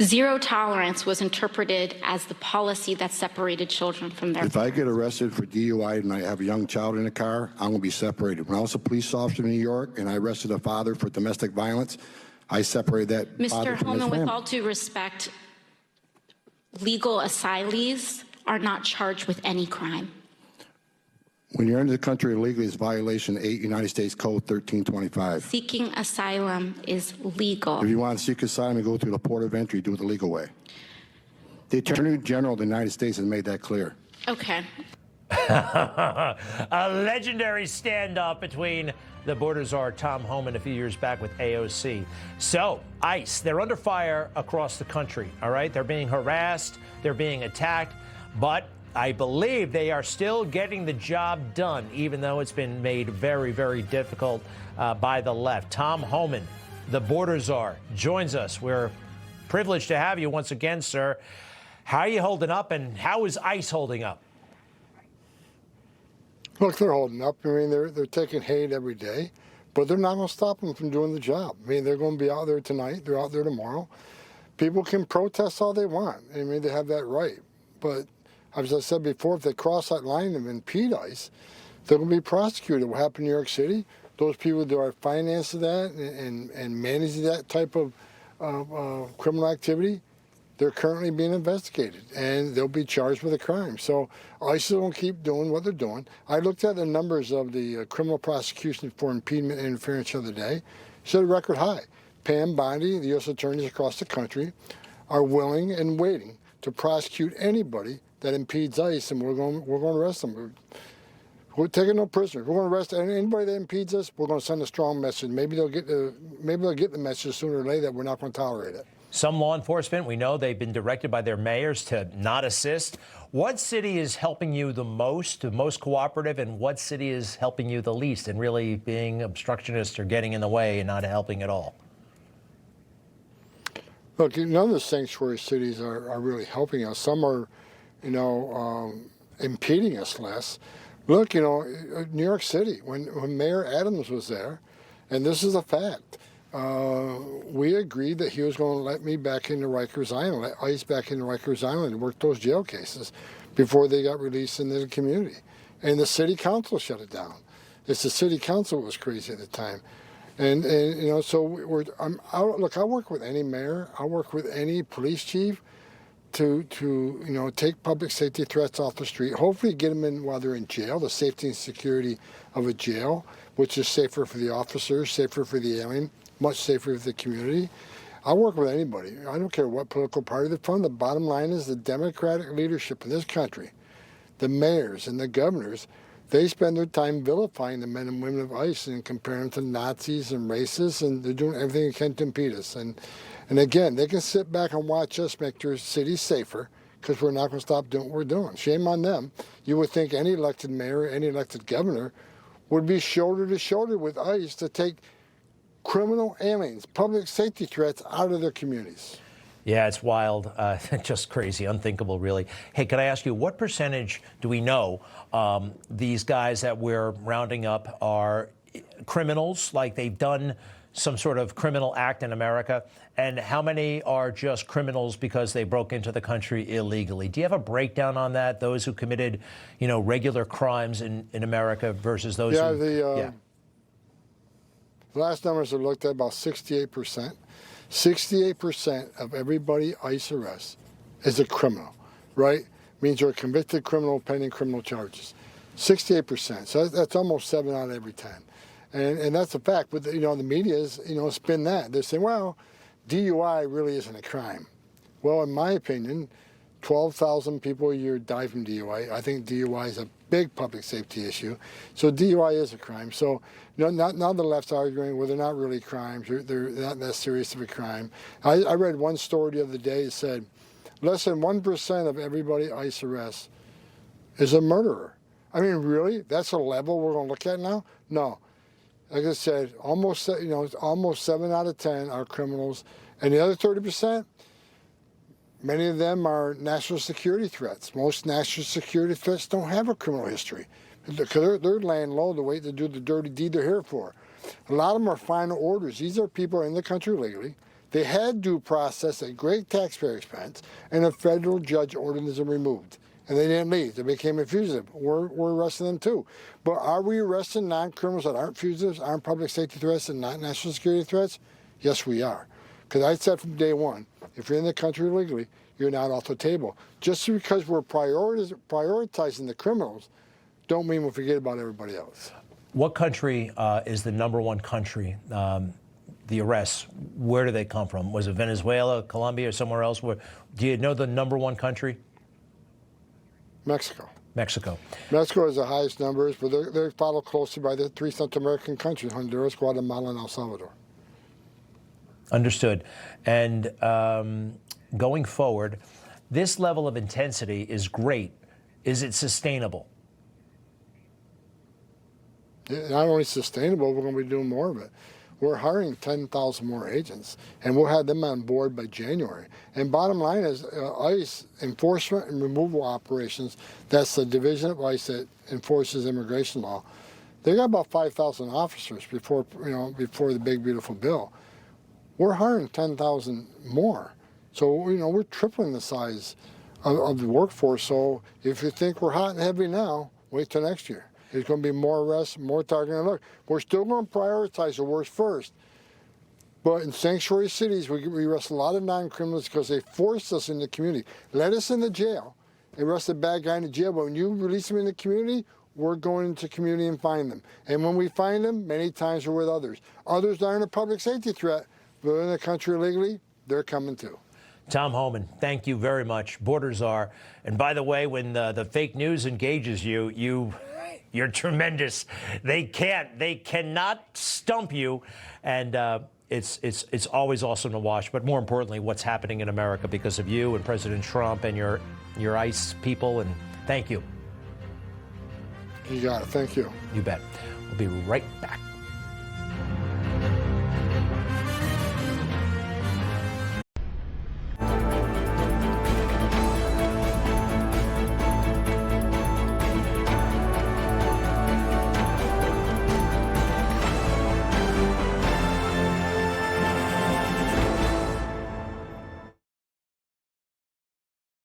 Zero tolerance was interpreted as the policy that separated children from their If I get arrested for DUI and I have a young child in the car, I'm going to be separated. When I was a police officer in New York and I arrested a father for domestic violence, I separated that father Mr. from his Homan, with family. all due respect, legal asylees are not charged with any crime. When you're into the country illegally, it's violation 8 United States Code 1325. Seeking asylum is legal. If you want to seek asylum and go through the port of entry, do it the legal way. The Attorney General of the United States has made that clear. Okay. A legendary standoff between the border czar Tom Homan a few years back with AOC. So, ICE, they're under fire across the country, all right? They're being harassed, they're being attacked, but I believe they are still getting the job done, even though it's been made very, very difficult by the left. Tom Homan, the border czar, joins us. We're privileged to have you once again, sir. How are you holding up, and how is ICE holding up? Look, they're holding up. I mean, they're taking hate every day, but they're not going to stop them from doing the job. I mean, they're going to be out there tonight. They're out there tomorrow. People can protest all they want. I mean, they have that right. But as I said before, if they cross that line and impede ICE, they're going to be prosecuted. What happened in New York City, those people that are financing that and managing that type of criminal activity, they're currently being investigated, and they'll be charged with a crime. So ICE will keep doing what they're doing. I looked at the numbers of the criminal prosecution for impediment and interference the other day. It's at a record high. Pam Bondi, the U.S. attorneys across the country, are willing and waiting to prosecute anybody that impedes ICE, and we're going to arrest them. We're taking no prisoners. We're going to arrest anybody that impedes us. We're going to send a strong message. Maybe they'll get the message sooner or later that we're not going to tolerate it. Some law enforcement, we know they've been directed by their mayors to not assist. What city is helping you the most cooperative, and what city is helping you the least and really being obstructionist or getting in the way and not helping at all? Look, none of the sanctuary cities are really helping us. Some are, impeding us less. Look, New York City, when Mayor Adams was there, and this is a fact, we agreed that he was going to let me back into Rikers Island, let ICE back into Rikers Island and work those jail cases before they got released into the community. And the city council shut it down. It's the city council that was crazy at the time. And so look, I work with any mayor, I work with any police chief to take public safety threats off the street, hopefully get them in while they're in jail, the safety and security of a jail, which is safer for the officers, safer for the alien, much safer for the community. I work with anybody. I don't care what political party they're from. The bottom line is the Democratic leadership in this country, the mayors and the governors, they spend their time vilifying the men and women of ICE and comparing them to Nazis and racists, and they're doing everything they can to impede us. And again, they can sit back and watch us make their cities safer because we're not going to stop doing what we're doing. Shame on them. You would think any elected mayor, any elected governor would be shoulder to shoulder with ICE to take criminal aliens, public safety threats out of their communities. Yeah, it's wild, just crazy, unthinkable, really. Hey, can I ask you, what percentage do we know these guys that we're rounding up are criminals, like they've done some sort of criminal act in America, and how many are just criminals because they broke into the country illegally? Do you have a breakdown on that, those who committed, regular crimes in America versus those who... The last numbers are looked at, about 68%. 68% of everybody ICE arrests is a criminal, right? Means you're a convicted criminal pending criminal charges. 68%. So that's almost 7 out of every 10. And that's a fact. But, the media is, spin that. They're saying, well, DUI really isn't a crime. Well, in my opinion, 12,000 people a year die from DUI. I think DUI is a big public safety issue. So DUI is a crime. So, now the left's arguing, well, they're not really crimes. They're not that serious of a crime. I read one story the other day that said less than 1% of everybody ICE arrests is a murderer. I mean, really? That's a level we're going to look at now? No. Like I said, almost 7 out of 10 are criminals. And the other 30%, many of them are national security threats. Most national security threats don't have a criminal history because they're laying low to wait to do the dirty deed they're here for. A lot of them are final orders. These are people in the country legally. They had due process at great taxpayer expense, and a federal judge ordered them removed. And they didn't leave. They became a fugitive. We're arresting them too. But are we arresting non-criminals that aren't fugitives, aren't public safety threats, and not national security threats? Yes, we are. Because I said from day one, if you're in the country illegally, you're not off the table. Just because we're prioritizing the criminals, don't mean we'll forget about everybody else. What country is the #1 country? The arrests, where do they come from? Was it Venezuela, Colombia, or somewhere else? Do you know the #1 country? Mexico. Mexico. Mexico has the highest numbers, but they're followed closely by the 3 Central American countries, Honduras, Guatemala, and El Salvador. Understood. And going forward, this level of intensity is great. Is it sustainable? Not only sustainable, we're going to be doing more of it. We're hiring 10,000 more agents, and we'll have them on board by January. And bottom line is, ICE enforcement and removal operations, that's the division of ICE that enforces immigration law. They got about 5,000 officers before the big beautiful bill. We're hiring 10,000 more. So, we're tripling the size of the workforce. So if you think we're hot and heavy now, wait till next year. There's going to be more arrests, more targeting. Look, we're still going to prioritize the worst first. But in sanctuary cities, we arrest a lot of non-criminals because they forced us in the community. Let us in the jail, arrest a bad guy in the jail, but when you release them in the community, we're going into the community and find them. And when we find them, many times we're with others. Others that aren't a public safety threat, but in the country illegally, they're coming too. Tom Homan, thank you very much. Border Czar. And by the way, when the fake news engages you're tremendous. They cannot stump you. And it's always awesome to watch. But more importantly, what's happening in America because of you and President Trump and your ICE people. And thank you. You got it. Thank you. You bet. We'll be right back.